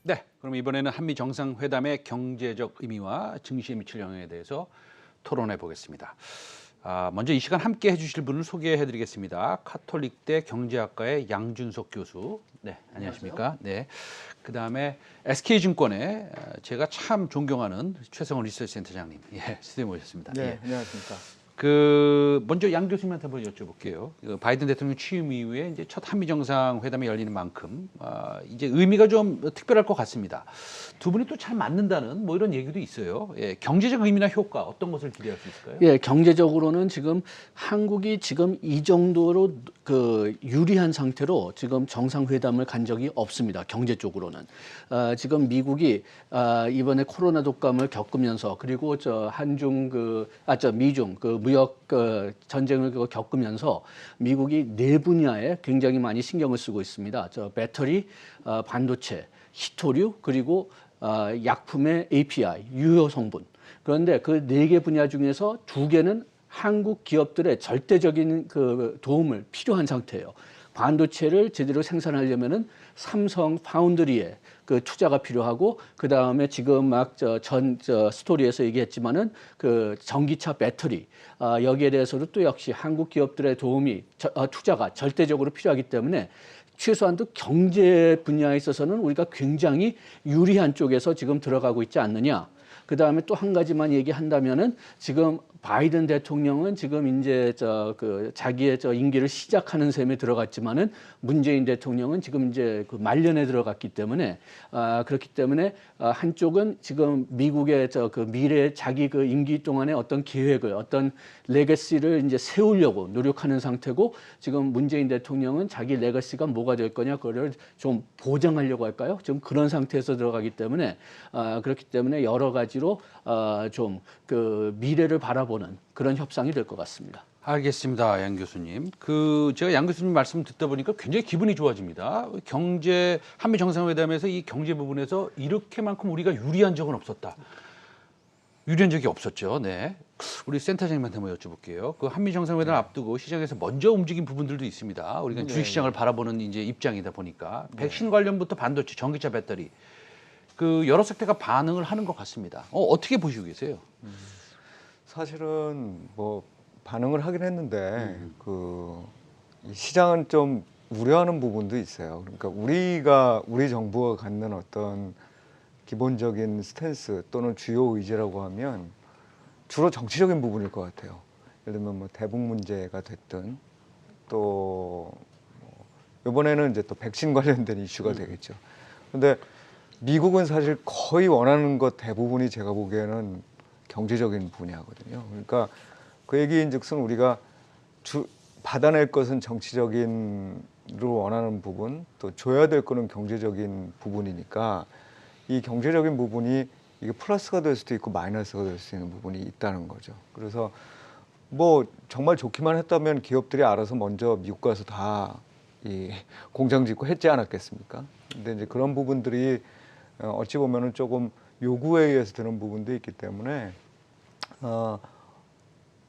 네, 그럼 이번에는 한미 정상회담의 경제적 의미와 증시에 미칠 영향에 대해서 토론해 보겠습니다. 먼저 이 시간 함께 해주실 분을 소개해 드리겠습니다. 카톨릭대 경제학과의 양준석 교수. 네, 안녕하십니까? 네. 그 다음에 SK증권의 제가 참 존경하는 최성원 리서치센터장님. 예, 스튜디오에 모셨습니다. 네, 예. 안녕하십니까. 먼저 양 교수님한테 한번 여쭤볼게요. 바이든 대통령 취임 이후에 이제 첫 한미 정상회담이 열리는 만큼 이제 의미가 좀 특별할 것 같습니다. 두 분이 또 잘 맞는다는 뭐 이런 얘기도 있어요. 예, 경제적 의미나 효과 어떤 것을 기대할 수 있을까요? 예, 경제적으로는 지금 한국이 지금 이 정도로 유리한 상태로 지금 정상회담을 간 적이 없습니다. 경제 쪽으로는. 지금 미국이 이번에 코로나 독감을 겪으면서 그리고 미중 무역 전쟁을 겪으면서 미국이 네 분야에 굉장히 많이 신경을 쓰고 있습니다. 배터리, 반도체, 히토류 그리고 약품의 API, 유효 성분. 그런데 그 네 개 분야 중에서 두 개는 한국 기업들의 절대적인 도움을 필요한 상태예요. 반도체를 제대로 생산하려면은 삼성 파운드리에 투자가 필요하고 그 다음에 지금 스토리에서 얘기했지만은 전기차 배터리 여기에 대해서도 또 역시 한국 기업들의 도움이 투자가 절대적으로 필요하기 때문에 최소한도 경제 분야에 있어서는 우리가 굉장히 유리한 쪽에서 지금 들어가고 있지 않느냐. 그 다음에 또 한 가지만 얘기한다면은 지금 바이든 대통령은 지금 이제 자기의 임기를 시작하는 셈에 들어갔지만은 문재인 대통령은 지금 이제 말년에 들어갔기 때문에 그렇기 때문에 한쪽은 지금 미국의 미래 자기 임기 동안의 어떤 계획을 어떤 레거시를 이제 세우려고 노력하는 상태고 지금 문재인 대통령은 자기 레거시가 뭐가 될 거냐 그거를 좀 보장하려고 할까요? 좀 그런 상태에서 들어가기 때문에 그렇기 때문에 여러 가지로 좀 미래를 바라보는 그런 협상이 될 것 같습니다. 알겠습니다, 양 교수님. 제가 양 교수님 말씀 듣다 보니까 굉장히 기분이 좋아집니다. 한미 정상회담에서 이 경제 부분에서 이렇게만큼 우리가 유리한 적은 없었다. 유리한 적이 없었죠. 네. 우리 센터장님한테 한번 여쭤볼게요. 한미 정상회담 앞두고 시장에서 먼저 움직인 부분들도 있습니다. 우리가 주식시장을 바라보는 이제 입장이다 보니까 백신 관련부터 반도체, 전기차 배터리 여러 섹터가 반응을 하는 것 같습니다. 어떻게 보시고 계세요? 사실은 뭐 반응을 하긴 했는데 이 시장은 좀 우려하는 부분도 있어요. 그러니까 우리 정부가 갖는 어떤 기본적인 스탠스 또는 주요 의제라고 하면 주로 정치적인 부분일 것 같아요. 예를 들면 뭐 대북 문제가 됐든 또 이번에는 이제 또 백신 관련된 이슈가 되겠죠. 근데 미국은 사실 거의 원하는 것 대부분이 제가 보기에는 경제적인 분야거든요. 그러니까 그 얘기인즉슨 우리가 받아낼 것은 정치적인로 원하는 부분, 또 줘야 될 거는 경제적인 부분이니까 이 경제적인 부분이 이게 플러스가 될 수도 있고 마이너스가 될 수 있는 부분이 있다는 거죠. 그래서 뭐 정말 좋기만 했다면 기업들이 알아서 먼저 미국 가서 다 이 공장 짓고 했지 않았겠습니까? 근데 이제 그런 부분들이 어찌 보면은 조금 요구에 의해서 드는 부분도 있기 때문에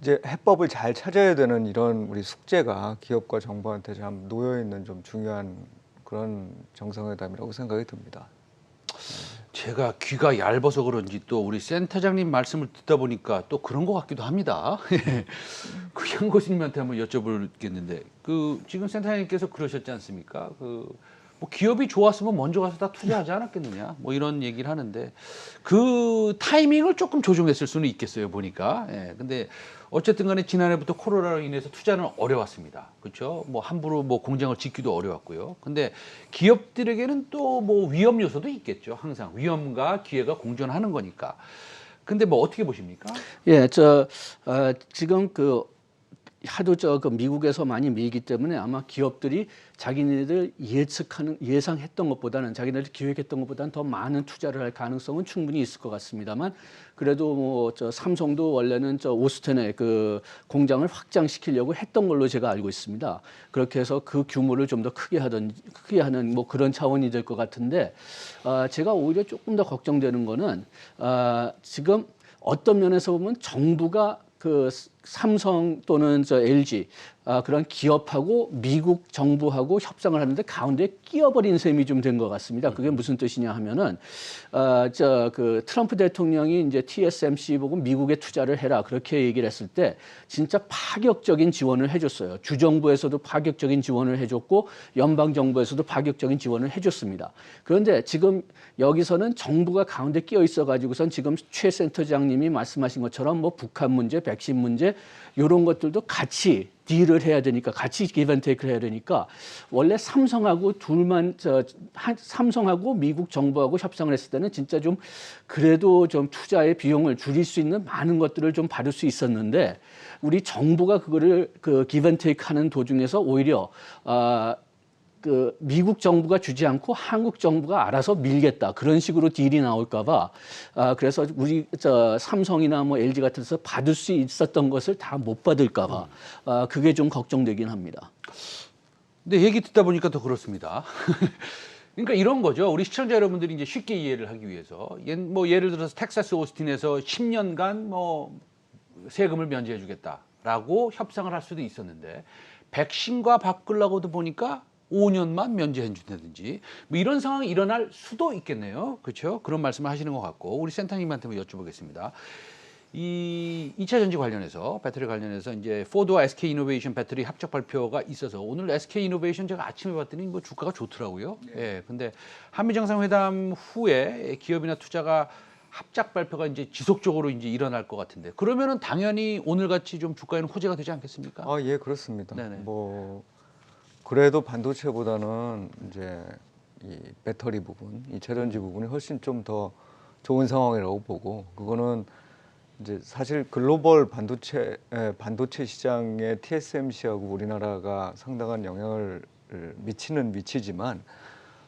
이제 해법을 잘 찾아야 되는 이런 우리 숙제가 기업과 정부한테 참 놓여 있는 좀 중요한 그런 정상회담이라고 생각이 듭니다. 제가 귀가 얇아서 그런지 또 우리 센터장님 말씀을 듣다 보니까 또 그런 것 같기도 합니다. 양 교수님한테 한번 여쭤보겠는데 지금 센터장님께서 그러셨지 않습니까? 뭐 기업이 좋았으면 먼저 가서 다 투자하지 않았겠느냐 뭐 이런 얘기를 하는데 타이밍을 조금 조정했을 수는 있겠어요 보니까. 근데 어쨌든 간에 지난해부터 코로나로 인해서 투자는 어려웠습니다. 그렇죠? 뭐 함부로 뭐 공장을 짓기도 어려웠고요. 근데 기업들에게는 또 뭐 위험 요소도 있겠죠. 항상 위험과 기회가 공존하는 거니까. 근데 뭐 어떻게 보십니까? 예, 지금 하도 미국에서 많이 밀기 때문에 아마 기업들이 자기네들 예상했던 것보다는 자기네들 기획했던 것보다는 더 많은 투자를 할 가능성은 충분히 있을 것 같습니다만 그래도 삼성도 원래는 오스틴에 공장을 확장시키려고 했던 걸로 제가 알고 있습니다. 그렇게 해서 그 규모를 좀 더 크게 하는 뭐 그런 차원이 될 것 같은데 제가 오히려 조금 더 걱정되는 거는 지금 어떤 면에서 보면 정부가 그 삼성 또는 저 LG 그런 기업하고 미국 정부하고 협상을 하는데 가운데 끼어버린 셈이 좀 된 것 같습니다. 그게 무슨 뜻이냐 하면은 저 그 트럼프 대통령이 이제 TSMC 보고 미국에 투자를 해라 그렇게 얘기를 했을 때 진짜 파격적인 지원을 해줬어요. 주정부에서도 파격적인 지원을 해줬고 연방 정부에서도 파격적인 지원을 해줬습니다. 그런데 지금 여기서는 정부가 가운데 끼어 있어가지고선 지금 최 센터장님이 말씀하신 것처럼 뭐 북한 문제, 백신 문제 이런 것들도 같이 딜을 해야 되니까 같이 기브앤테이크를 해야 되니까 원래 삼성하고 삼성하고 미국 정부하고 협상을 했을 때는 진짜 좀 그래도 좀 투자의 비용을 줄일 수 있는 많은 것들을 좀 받을 수 있었는데 우리 정부가 그거를 그 기브앤테이크 하는 도중에서 오히려 그 미국 정부가 주지 않고 한국 정부가 알아서 밀겠다 그런 식으로 딜이 나올까봐 그래서 우리 삼성이나 뭐 LG 같은 데서 받을 수 있었던 것을 다 못 받을까봐 그게 좀 걱정되긴 합니다. 근데 얘기 듣다 보니까 더 그렇습니다. 그러니까 이런 거죠. 우리 시청자 여러분들이 이제 쉽게 이해를 하기 위해서 뭐 예를 들어서 텍사스 오스틴에서 10년간 뭐 세금을 면제해주겠다라고 협상을 할 수도 있었는데 백신과 바꾸려고도 보니까 5년만 면제해 준다든지 뭐 이런 상황이 일어날 수도 있겠네요. 그렇죠? 그런 말씀을 하시는 것 같고 우리 센터님한테 여쭤보겠습니다. 이 2차 전지 관련해서 배터리 관련해서 이제 포드와 SK 이노베이션 배터리 합작 발표가 있어서 오늘 SK 이노베이션 제가 아침에 봤더니 뭐 주가가 좋더라고요. 예. 근데 한미 정상회담 후에 기업이나 투자가 합작 발표가 이제 지속적으로 이제 일어날 것 같은데 그러면은 당연히 오늘 같이 좀 주가에는 호재가 되지 않겠습니까? 예, 그렇습니다. 네네. 뭐 그래도 반도체보다는 이제 이 배터리 부분, 이 차전지 부분이 훨씬 좀 더 좋은 상황이라고 보고 그거는 이제 사실 글로벌 반도체 시장에 TSMC하고 우리나라가 상당한 영향을 미치는 위치지만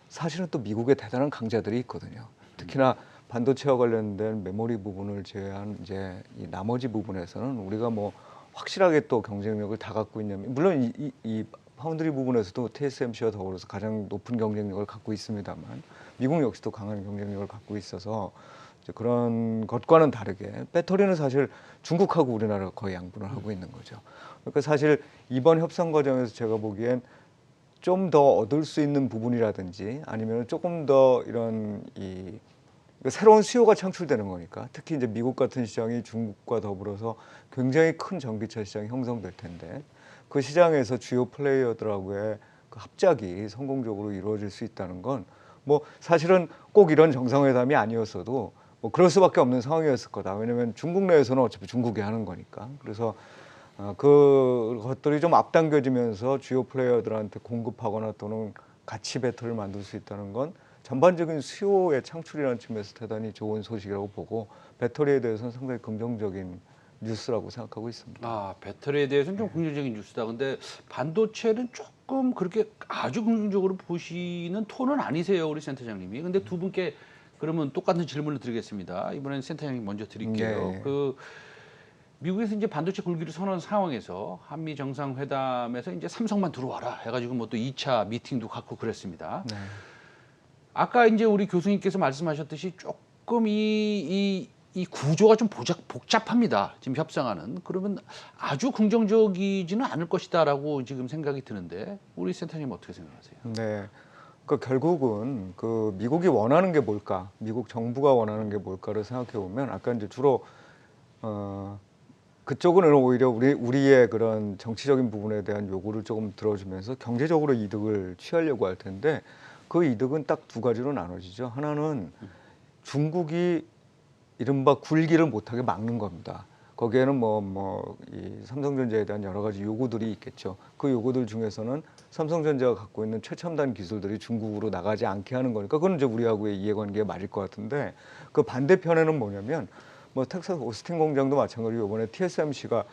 사실은 또 미국에 대단한 강자들이 있거든요. 특히나 반도체와 관련된 메모리 부분을 제외한 이제 이 나머지 부분에서는 우리가 뭐 확실하게 또 경쟁력을 다 갖고 있냐면 물론 이 파운드리 부분에서도 TSMC와 더불어서 가장 높은 경쟁력을 갖고 있습니다만 미국 역시도 강한 경쟁력을 갖고 있어서 이제 그런 것과는 다르게 배터리는 사실 중국하고 우리나라가 거의 양분을 하고 있는 거죠. 그러니까 사실 이번 협상 과정에서 제가 보기엔 좀 더 얻을 수 있는 부분이라든지 아니면 조금 더 이런 새로운 수요가 창출되는 거니까 특히 이제 미국 같은 시장이 중국과 더불어서 굉장히 큰 전기차 시장이 형성될 텐데 그 시장에서 주요 플레이어들하고의 그 합작이 성공적으로 이루어질 수 있다는 건 뭐 사실은 꼭 이런 정상회담이 아니었어도 뭐 그럴 수밖에 없는 상황이었을 거다. 왜냐하면 중국 내에서는 어차피 중국이 하는 거니까. 그래서 그 것들이 좀 앞당겨지면서 주요 플레이어들한테 공급하거나 또는 같이 배터리를 만들 수 있다는 건 전반적인 수요의 창출이라는 측면에서 대단히 좋은 소식이라고 보고 배터리에 대해서는 상당히 긍정적인 뉴스라고 생각하고 있습니다. 배터리에 대해서는 좀 긍정적인 뉴스다. 근데 반도체는 조금 그렇게 아주 긍정적으로 보시는 톤은 아니세요, 우리 센터장님이. 근데 두 분께 그러면 똑같은 질문을 드리겠습니다. 이번엔 센터장님 먼저 드릴게요. 네. 그 미국에서 이제 반도체 굴기를 선언한 상황에서 한미 정상회담에서 이제 삼성만 들어와라 해가지고 뭐 또 2차 미팅도 갖고 그랬습니다. 네. 아까 이제 우리 교수님께서 말씀하셨듯이 조금 이 구조가 좀 복잡합니다. 지금 협상하는. 그러면 아주 긍정적이지는 않을 것이다라고 지금 생각이 드는데 우리 센터님 어떻게 생각하세요? 네. 그러니까 결국은 그 미국이 원하는 게 뭘까? 미국 정부가 원하는 게 뭘까를 생각해 보면 아까 이제 주로 그쪽은 오히려 우리의 그런 정치적인 부분에 대한 요구를 조금 들어주면서 경제적으로 이득을 취하려고 할 텐데 그 이득은 딱 두 가지로 나눠지죠. 하나는 중국이 이른바 굴기를 못하게 막는 겁니다. 거기에는 이 삼성전자에 대한 여러 가지 요구들이 있겠죠. 그 요구들 중에서는 삼성전자가 갖고 있는 최첨단 기술들이 중국으로 나가지 않게 하는 거니까 그건 이제 우리하고의 이해관계가 맞을 것 같은데 그 반대편에는 뭐냐면 뭐 텍사스 오스틴 공장도 마찬가지고 이번에 TSMC가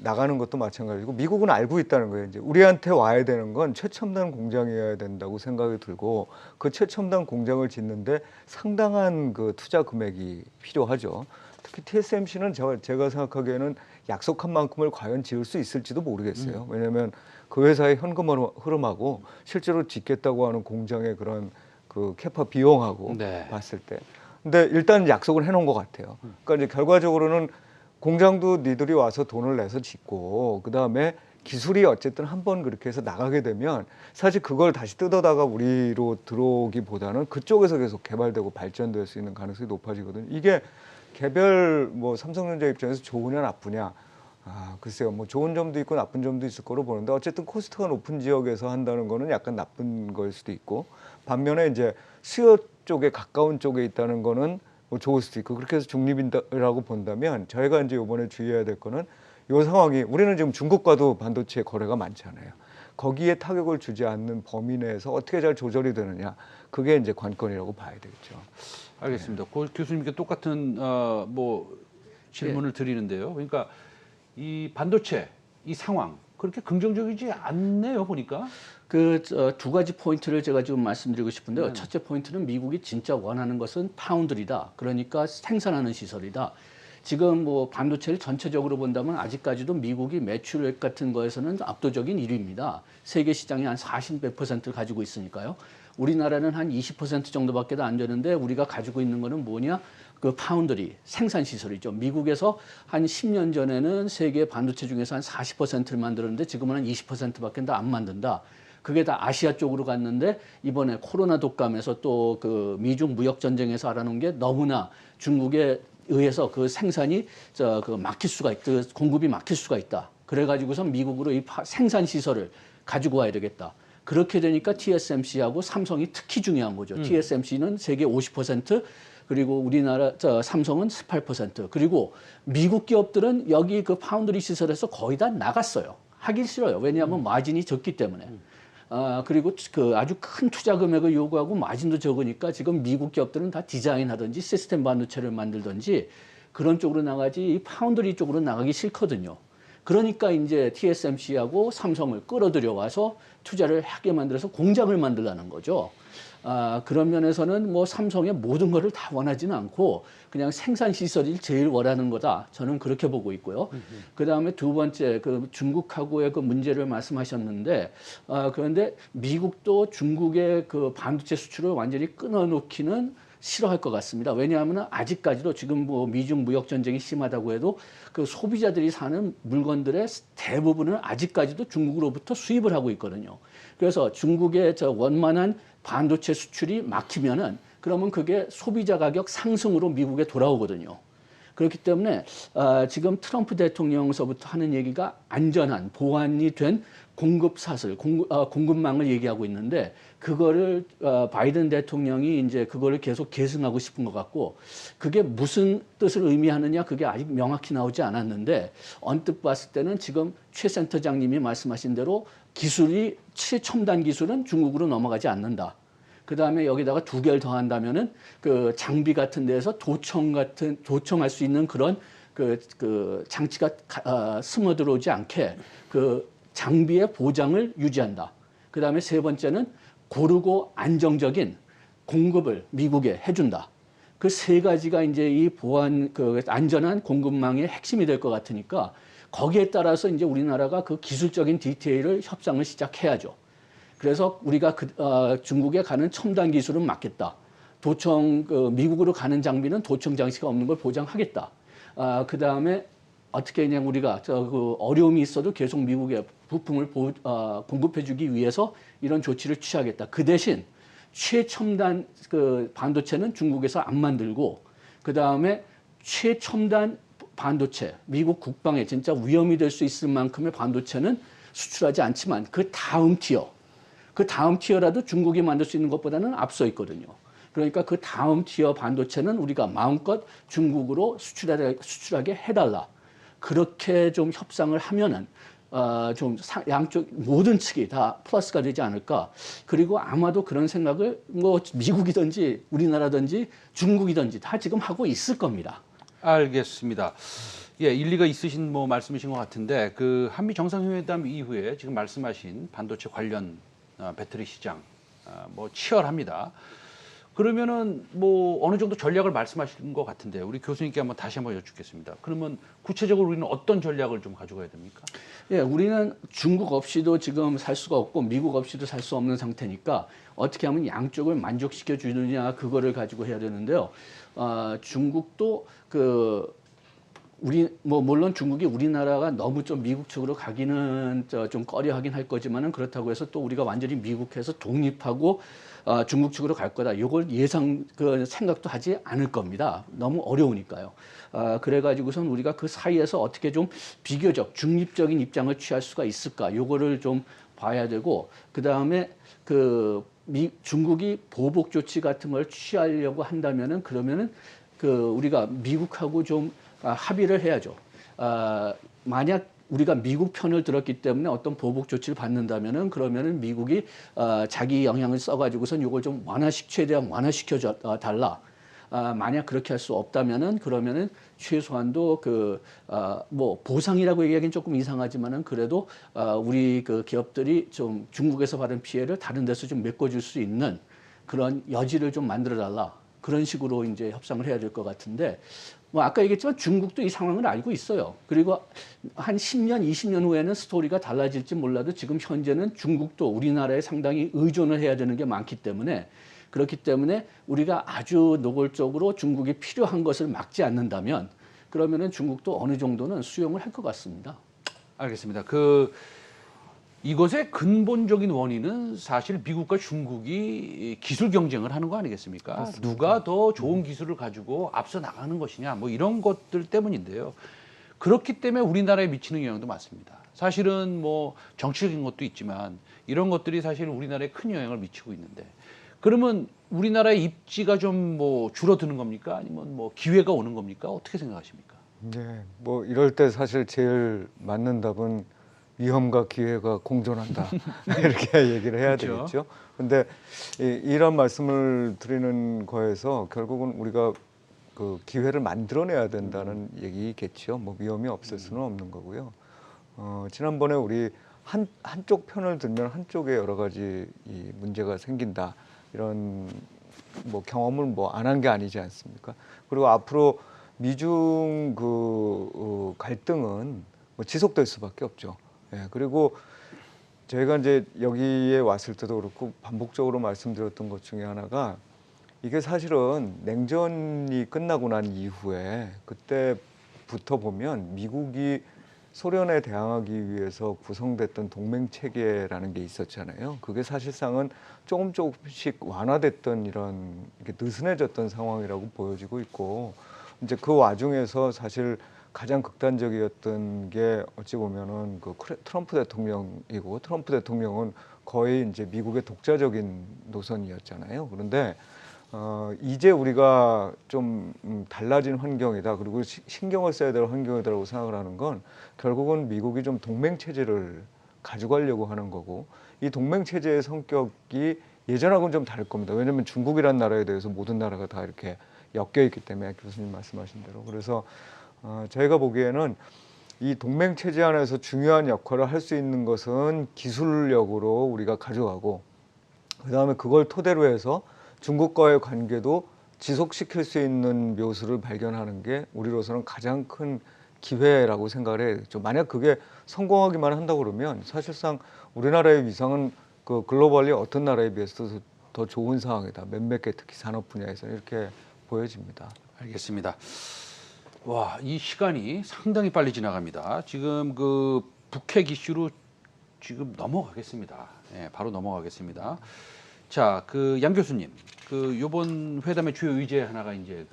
나가는 것도 마찬가지고 미국은 알고 있다는 거예요. 이제 우리한테 와야 되는 건 최첨단 공장이어야 된다고 생각이 들고 그 최첨단 공장을 짓는데 상당한 그 투자 금액이 필요하죠. 특히 TSMC는 제가 생각하기에는 약속한 만큼을 과연 지을 수 있을지도 모르겠어요. 왜냐하면 그 회사의 현금 흐름하고 실제로 짓겠다고 하는 공장의 그런 그 캐파 비용하고 네. 봤을 때. 근데 일단 약속을 해놓은 것 같아요. 그러니까 이제 결과적으로는 공장도 니들이 와서 돈을 내서 짓고 그다음에 기술이 어쨌든 한번 그렇게 해서 나가게 되면 사실 그걸 다시 뜯어다가 우리로 들어오기보다는 그쪽에서 계속 개발되고 발전될 수 있는 가능성이 높아지거든요. 이게 개별 뭐 삼성전자 입장에서 좋으냐 나쁘냐, 글쎄요. 뭐 좋은 점도 있고 나쁜 점도 있을 거로 보는데 어쨌든 코스트가 높은 지역에서 한다는 거는 약간 나쁜 거일 수도 있고, 반면에 이제 수요 쪽에 가까운 쪽에 있다는 거는 뭐 좋을 수도 있고, 그렇게 해서 중립이라고 본다면 저희가 이제 이번에 주의해야 될 거는 이 상황이, 우리는 지금 중국과도 반도체 거래가 많잖아요. 거기에 타격을 주지 않는 범위 내에서 어떻게 잘 조절이 되느냐, 그게 이제 관건이라고 봐야 되겠죠. 알겠습니다. 고 교수님께 똑같은 뭐 질문을 드리는데요. 그러니까 이 반도체 이 상황 그렇게 긍정적이지 않네요, 보니까. 두 가지 포인트를 제가 지금 말씀드리고 싶은데요. 첫째 포인트는 미국이 진짜 원하는 것은 파운드리다. 그러니까 생산하는 시설이다. 지금 뭐 반도체를 전체적으로 본다면 아직까지도 미국이 매출액 같은 거에서는 압도적인 1위입니다. 세계 시장이 한 40%를 가지고 있으니까요. 우리나라는 한 20% 정도밖에 안 되는데 우리가 가지고 있는 거는 뭐냐? 그 파운드리, 생산 시설이죠. 미국에서 한 10년 전에는 세계 반도체 중에서 한 40%를 만들었는데 지금은 한 20%밖에 안 만든다. 그게 다 아시아 쪽으로 갔는데 이번에 코로나 독감에서 또 그 미중 무역 전쟁에서 알아놓은 게 너무나 중국에 의해서 그 생산이 막힐 수가 있다. 공급이 막힐 수가 있다. 그래가지고서 미국으로 이 생산 시설을 가지고 와야 되겠다. 그렇게 되니까 TSMC하고 삼성이 특히 중요한 거죠. TSMC는 세계 50%, 그리고 우리나라 삼성은 18%. 그리고 미국 기업들은 여기 그 파운드리 시설에서 거의 다 나갔어요. 하기 싫어요. 왜냐하면 마진이 적기 때문에. 그리고 그 아주 큰 투자 금액을 요구하고 마진도 적으니까 지금 미국 기업들은 다 디자인하든지 시스템 반도체를 만들든지 그런 쪽으로 나가지 이 파운드리 쪽으로 나가기 싫거든요. 그러니까 이제 TSMC하고 삼성을 끌어들여 와서 투자를 하게 만들어서 공장을 만들라는 거죠. 그런 면에서는 뭐 삼성의 모든 것을 다 원하지는 않고 그냥 생산 시설이 제일 원하는 거다. 저는 그렇게 보고 있고요. 그 다음에 두 번째, 그 중국하고의 그 문제를 말씀하셨는데, 그런데 미국도 중국의 그 반도체 수출을 완전히 끊어놓기는 싫어할 것 같습니다. 왜냐하면 아직까지도 지금 뭐 미중 무역 전쟁이 심하다고 해도 그 소비자들이 사는 물건들의 대부분은 아직까지도 중국으로부터 수입을 하고 있거든요. 그래서 중국의 원만한 반도체 수출이 막히면은 그러면 그게 소비자 가격 상승으로 미국에 돌아오거든요. 그렇기 때문에 지금 트럼프 대통령서부터 하는 얘기가 안전한 보안이 된 공급 사슬, 공급망을 얘기하고 있는데 그거를 바이든 대통령이 이제 그거를 계속 계승하고 싶은 것 같고, 그게 무슨 뜻을 의미하느냐 그게 아직 명확히 나오지 않았는데 언뜻 봤을 때는 지금 최 센터장님이 말씀하신 대로 기술이 최첨단 기술은 중국으로 넘어가지 않는다. 그 다음에 여기다가 두 개를 더 한다면은 그 장비 같은 데서 도청할 수 있는 그런 그 장치가 스며 들어오지 않게 그 장비의 보장을 유지한다. 그 다음에 세 번째는 고르고 안정적인 공급을 미국에 해준다. 그 세 가지가 이제 이 보안, 그 안전한 공급망의 핵심이 될 것 같으니까 거기에 따라서 이제 우리나라가 그 기술적인 디테일을 협상을 시작해야죠. 그래서 우리가 중국에 가는 첨단 기술은 막겠다. 미국으로 가는 장비는 도청 장치가 없는 걸 보장하겠다. 그 다음에 어떻게 그냥 우리가 그 어려움이 있어도 계속 미국에 부품을 공급해주기 위해서 이런 조치를 취하겠다. 그 대신 최첨단 그 반도체는 중국에서 안 만들고, 그 다음에 최첨단 반도체, 미국 국방에 진짜 위험이 될 수 있을 만큼의 반도체는 수출하지 않지만 그 다음 티어라도 중국이 만들 수 있는 것보다는 앞서 있거든요. 그러니까 그 다음 티어 반도체는 우리가 마음껏 중국으로 수출하게 해달라. 그렇게 좀 협상을 하면은 좀 양쪽 모든 측이 다 플러스가 되지 않을까. 그리고 아마도 그런 생각을 뭐 미국이든지 우리나라든지 중국이든지 다 지금 하고 있을 겁니다. 알겠습니다. 예, 일리가 있으신 뭐 말씀이신 것 같은데 그 한미 정상회담 이후에 지금 말씀하신 반도체 관련 배터리 시장 뭐 치열합니다. 그러면은 뭐 어느 정도 전략을 말씀하신 것 같은데 우리 교수님께 다시 한번 여쭙겠습니다. 그러면 구체적으로 우리는 어떤 전략을 좀 가져가야 됩니까? 예, 우리는 중국 없이도 지금 살 수가 없고 미국 없이도 살 수 없는 상태니까 어떻게 하면 양쪽을 만족시켜 주느냐 그거를 가지고 해야 되는데요. 중국도 우리 뭐 물론 중국이 우리나라가 너무 좀 미국 쪽으로 가기는 좀 꺼려하긴 할 거지만은 그렇다고 해서 또 우리가 완전히 미국에서 독립하고 중국 쪽으로 갈 거다. 이걸 예상 그 생각도 하지 않을 겁니다. 너무 어려우니까요. 그래가지고선 우리가 그 사이에서 어떻게 좀 비교적 중립적인 입장을 취할 수가 있을까? 요거를 좀 봐야 되고 그 다음에 중국이 보복 조치 같은 걸 취하려고 한다면은 그러면은 우리가 미국하고 좀 합의를 해야죠. 만약 우리가 미국 편을 들었기 때문에 어떤 보복 조치를 받는다면은 그러면은 미국이 자기 영향을 써가지고선 이걸 좀 최대한 완화시켜 달라. 만약 그렇게 할 수 없다면은 그러면은 최소한도 뭐 보상이라고 얘기하기는 조금 이상하지만은 그래도 우리 그 기업들이 좀 중국에서 받은 피해를 다른 데서 좀 메꿔줄 수 있는 그런 여지를 좀 만들어 달라. 그런 식으로 이제 협상을 해야 될 것 같은데 뭐 아까 얘기했지만 중국도 이 상황을 알고 있어요. 그리고 한 10년, 20년 후에는 스토리가 달라질지 몰라도 지금 현재는 중국도 우리나라에 상당히 의존을 해야 되는 게 많기 때문에 그렇기 때문에 우리가 아주 노골적으로 중국이 필요한 것을 막지 않는다면 그러면은 중국도 어느 정도는 수용을 할 것 같습니다. 알겠습니다. 이것의 근본적인 원인은 사실 미국과 중국이 기술 경쟁을 하는 거 아니겠습니까? 그렇습니다. 누가 더 좋은 기술을 가지고 앞서 나가는 것이냐, 뭐 이런 것들 때문인데요. 그렇기 때문에 우리나라에 미치는 영향도 많습니다. 사실은 뭐 정치적인 것도 있지만 이런 것들이 사실 우리나라에 큰 영향을 미치고 있는데 그러면 우리나라의 입지가 좀 뭐 줄어드는 겁니까? 아니면 뭐 기회가 오는 겁니까? 어떻게 생각하십니까? 네, 뭐 이럴 때 사실 제일 맞는 답은 위험과 기회가 공존한다 이렇게 얘기를 해야 그렇죠. 되겠죠. 근데 이런 말씀을 드리는 거에서 결국은 우리가 그 기회를 만들어내야 된다는 얘기겠죠. 뭐 위험이 없을 수는 없는 거고요. 지난번에 우리 한쪽 편을 들면 한쪽에 여러 가지 이 문제가 생긴다 이런 뭐 경험을 뭐 안 한 게 아니지 않습니까? 그리고 앞으로 미중 갈등은 뭐 지속될 수밖에 없죠. 예, 그리고 저희가 이제 여기에 왔을 때도 그렇고 반복적으로 말씀드렸던 것 중에 하나가 이게 사실은 냉전이 끝나고 난 이후에 그때부터 보면 미국이 소련에 대항하기 위해서 구성됐던 동맹 체계라는 게 있었잖아요. 그게 사실상은 조금씩 완화됐던 이런 느슨해졌던 상황이라고 보여지고 있고 이제 그 와중에서 사실 가장 극단적이었던 게 어찌 보면은 트럼프 대통령이고 트럼프 대통령은 거의 이제 미국의 독자적인 노선이었잖아요. 그런데 이제 우리가 좀 달라진 환경이다. 그리고 신경을 써야 될 환경이다라고 생각을 하는 건 결국은 미국이 좀 동맹 체제를 가져가려고 하는 거고 이 동맹 체제의 성격이 예전하고는 좀 다를 겁니다. 왜냐하면 중국이라는 나라에 대해서 모든 나라가 다 이렇게 엮여 있기 때문에 교수님 말씀하신 대로 그래서 저희가 보기에는 이 동맹 체제 안에서 중요한 역할을 할 수 있는 것은 기술력으로 우리가 가져가고 그 다음에 그걸 토대로 해서 중국과의 관계도 지속시킬 수 있는 묘수를 발견하는 게 우리로서는 가장 큰 기회라고 생각을 해요. 만약 그게 성공하기만 한다고 그러면 사실상 우리나라의 위상은 글로벌리 어떤 나라에 비해서도 더 좋은 상황이다. 몇몇 개 특히 산업 분야에서는 이렇게 보여집니다. 알겠습니다. 와, 이 시간이 상당히 빨리 지나갑니다. 지금 북핵 이슈로 지금 넘어가겠습니다. 네, 바로 넘어가겠습니다. 자, 양 교수님, 요번 회담의 주요 의제 하나가 이제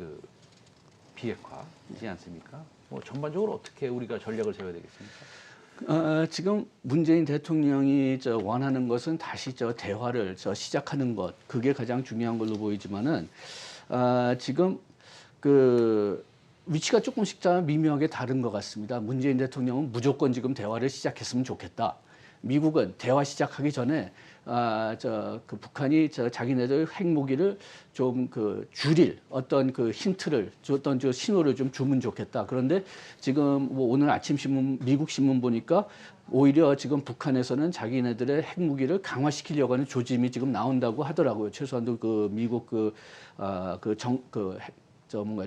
비핵화이지 않습니까? 뭐 전반적으로 어떻게 우리가 전략을 세워야 되겠습니까? 지금 문재인 대통령이 원하는 것은 다시 대화를 시작하는 것, 그게 가장 중요한 걸로 보이지만은 지금 위치가 조금씩 미묘하게 다른 것 같습니다. 문재인 대통령은 무조건 지금 대화를 시작했으면 좋겠다. 미국은 대화 시작하기 전에 북한이 자기네들 핵무기를 좀 줄일 어떤 힌트를 어떤 신호를 좀 주면 좋겠다. 그런데 지금 뭐 오늘 아침 신문 미국 신문 보니까 오히려 지금 북한에서는 자기네들의 핵무기를 강화시키려고 하는 조짐이 지금 나온다고 하더라고요. 최소한도 미국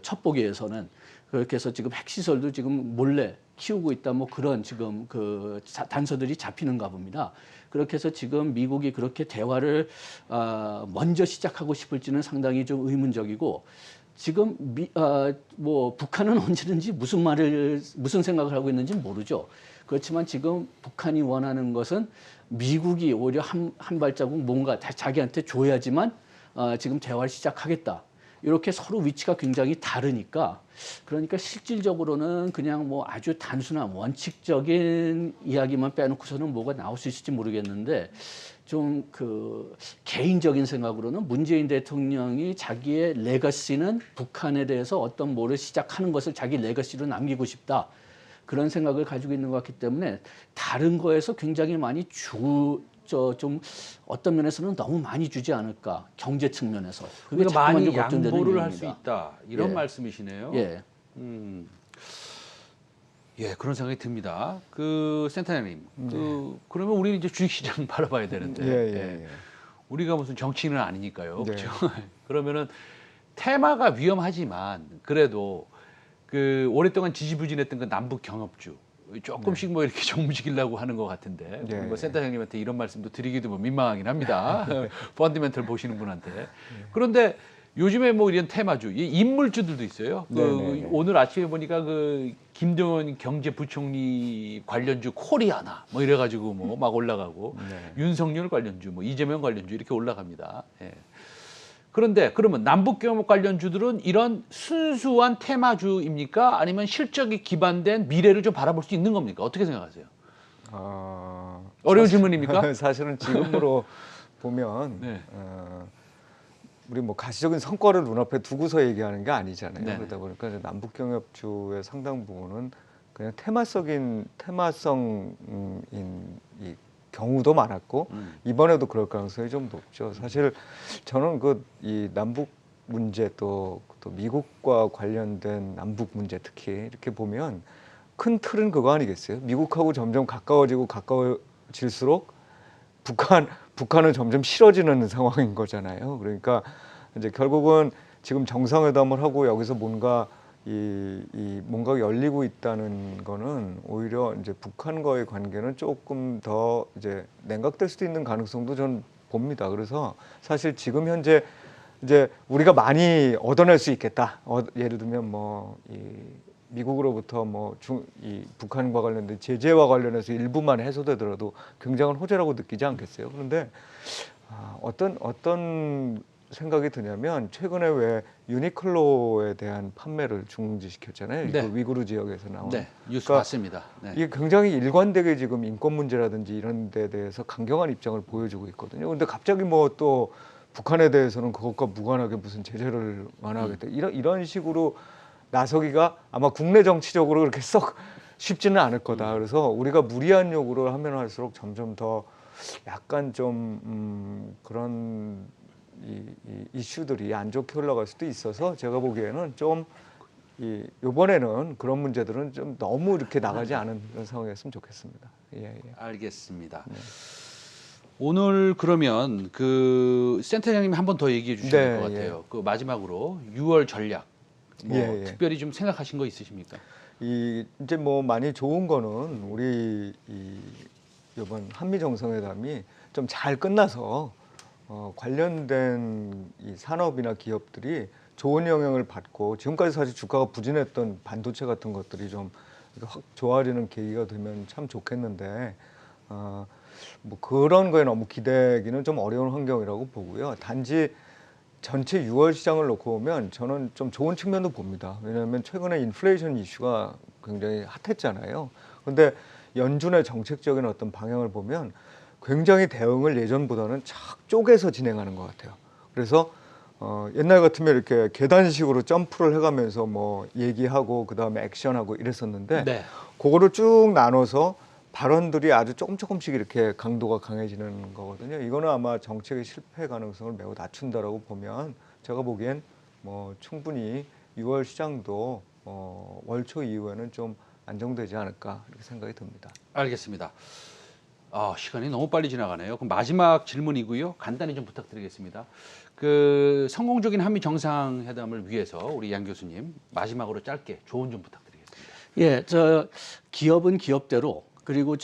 첩보기에서는 그렇게 해서 지금 핵시설도 지금 몰래 키우고 있다 뭐 그런 지금 단서들이 잡히는가 봅니다. 그렇게 해서 지금 미국이 그렇게 대화를 먼저 시작하고 싶을지는 상당히 좀 의문적이고 지금 뭐 북한은 언제든지 무슨 생각을 하고 있는지 모르죠. 그렇지만 지금 북한이 원하는 것은 미국이 오히려 한 발자국 뭔가 자기한테 줘야지만 지금 대화를 시작하겠다. 이렇게 서로 위치가 굉장히 다르니까 그러니까 실질적으로는 그냥 뭐 아주 단순한 원칙적인 이야기만 빼놓고서는 뭐가 나올 수 있을지 모르겠는데 좀 그 개인적인 생각으로는 문재인 대통령이 자기의 레거시는 북한에 대해서 어떤 뭐를 시작하는 것을 자기 레거시로 남기고 싶다. 그런 생각을 가지고 있는 것 같기 때문에 다른 거에서 굉장히 많이 좀 어떤 면에서는 너무 많이 주지 않을까 경제 측면에서 그게 우리가 자꾸만 많이 좀 걱정되는 양보를 할 수 일입니다. 있다 이런 예. 말씀이시네요. 예. 예, 그런 생각이 듭니다. 그 센터장님, 그러면 우리는 이제 주식시장 바라봐야 되는데, 예. 우리가 무슨 정치인은 아니니까요, 네. 그렇죠? 그러면은 테마가 위험하지만 그래도 그 오랫동안 지지부진했던 그 남북 경협주 조금씩 뭐 이렇게 정부시키려고 하는 것 같은데, 네. 뭐 센터장님한테 이런 말씀도 드리기도 뭐 민망하긴 합니다. 펀드멘털 보시는 분한테. 그런데 요즘에 뭐 이런 테마주, 이 인물주들도 있어요. 네네네. 오늘 아침에 보니까 그 김동연 경제부총리 관련주 코리아나 뭐 이래가지고 뭐 막 올라가고 네. 윤석열 관련주, 뭐 이재명 관련주 이렇게 올라갑니다. 예. 그런데 그러면 남북경협 관련주들은 이런 순수한 테마주입니까? 아니면 실적이 기반된 미래를 좀 바라볼 수 있는 겁니까? 어떻게 생각하세요? 어려운 질문입니까? 사실은 지금으로 보면 네. 우리 뭐 가시적인 성과를 눈앞에 두고서 얘기하는 게 아니잖아요. 네네. 그러다 보니까 이제 남북경협주의 상당 부분은 그냥 테마성인 이 경우도 많았고 이번에도 그럴 가능성이 좀 높죠. 사실 저는 이 남북 문제 또 미국과 관련된 남북 문제 특히 이렇게 보면 큰 틀은 그거 아니겠어요? 미국하고 점점 가까워질수록 북한은 점점 싫어지는 상황인 거잖아요. 그러니까 이제 결국은 지금 정상회담을 하고 여기서 뭔가 뭔가 열리고 있다는 거는 오히려 이제 북한과의 관계는 조금 더 이제 냉각될 수도 있는 가능성도 저는 봅니다. 그래서 사실 지금 현재 이제 우리가 많이 얻어낼 수 있겠다. 예를 들면 미국으로부터 이 북한과 관련된 제재와 관련해서 일부만 해소되더라도 굉장한 호재라고 느끼지 않겠어요? 그런데 어떤 생각이 드냐면 최근에 왜 유니클로에 대한 판매를 중지시켰잖아요. 네. 그 위구르 지역에서 나온. 네, 뉴스 그러니까 봤습니다. 네. 이게 굉장히 일관되게 지금 인권 문제라든지 이런 데 대해서 강경한 입장을 보여주고 있거든요. 근데 갑자기 또 북한에 대해서는 그것과 무관하게 무슨 제재를 완화하겠다. 이런 식으로 나서기가 아마 국내 정치적으로 그렇게 썩 쉽지는 않을 거다. 그래서 우리가 무리한 요구를 하면 할수록 점점 더 약간 좀 그런 이 이슈들이 안 좋게 흘러갈 수도 있어서 제가 보기에는 좀 이번에는 그런 문제들은 좀 너무 이렇게 나가지 않은 그런 상황이었으면 좋겠습니다. 예. 알겠습니다. 네. 오늘 그러면 그 센터장님이 한 번 더 얘기해 주셔야 될 것 네, 같아요. 그 마지막으로 6월 전략 예. 특별히 좀 생각하신 거 있으십니까? 이제 많이 좋은 거는 우리 이번 한미 정상회담이 좀 잘 끝나서 관련된 이 산업이나 기업들이 좋은 영향을 받고 지금까지 사실 주가가 부진했던 반도체 같은 것들이 좀 확 좋아지는 계기가 되면 참 좋겠는데 그런 거에 너무 기대기는 좀 어려운 환경이라고 보고요. 단지 전체 6월 시장을 놓고 보면 저는 좀 좋은 측면도 봅니다. 왜냐하면 최근에 인플레이션 이슈가 굉장히 핫했잖아요. 그런데 연준의 정책적인 어떤 방향을 보면 굉장히 대응을 예전보다는 착 쪼개서 진행하는 것 같아요. 그래서 옛날 같으면 이렇게 계단식으로 점프를 해가면서 얘기하고 그 다음에 액션하고 이랬었는데 네. 그거를 쭉 나눠서 발언들이 아주 조금씩 이렇게 강도가 강해지는 거거든요. 이거는 아마 정책의 실패 가능성을 매우 낮춘다라고 보면 제가 보기엔 충분히 6월 시장도 월초 이후에는 좀 안정되지 않을까 이렇게 생각이 듭니다. 알겠습니다. 시간이 너무 빨리 지나가네요. 그럼 마지막 질문이고요. 간단히 좀 부탁드리겠습니다. 그 성공적인 한미 정상회담을 위해서 우리 양 교수님 마지막으로 짧게 조언 좀 부탁드리겠습니다. 예, 기업은 기업대로 그리고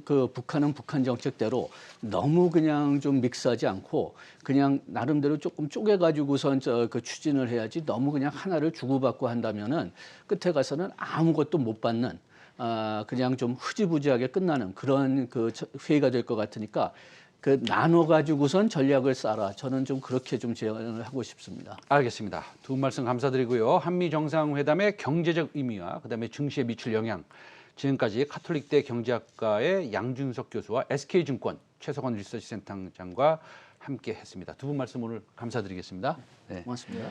그 북한은 북한 정책대로 너무 그냥 좀 믹스하지 않고 그냥 나름대로 조금 쪼개가지고선 그 추진을 해야지 너무 그냥 하나를 주고받고 한다면은 끝에 가서는 아무것도 못 받는 그냥 좀 흐지부지하게 끝나는 그런 그 회의가 될 것 같으니까 그 나눠 가지고선 전략을 짜라. 저는 좀 그렇게 좀 제안을 하고 싶습니다. 알겠습니다. 두 분 말씀 감사드리고요. 한미 정상회담의 경제적 의미와 그다음에 증시에 미칠 영향. 지금까지 카톨릭대 경제학과의 양준석 교수와 SK증권 최석원 리서치센터장과 함께했습니다. 두 분 말씀 오늘 감사드리겠습니다. 네. 고맙습니다.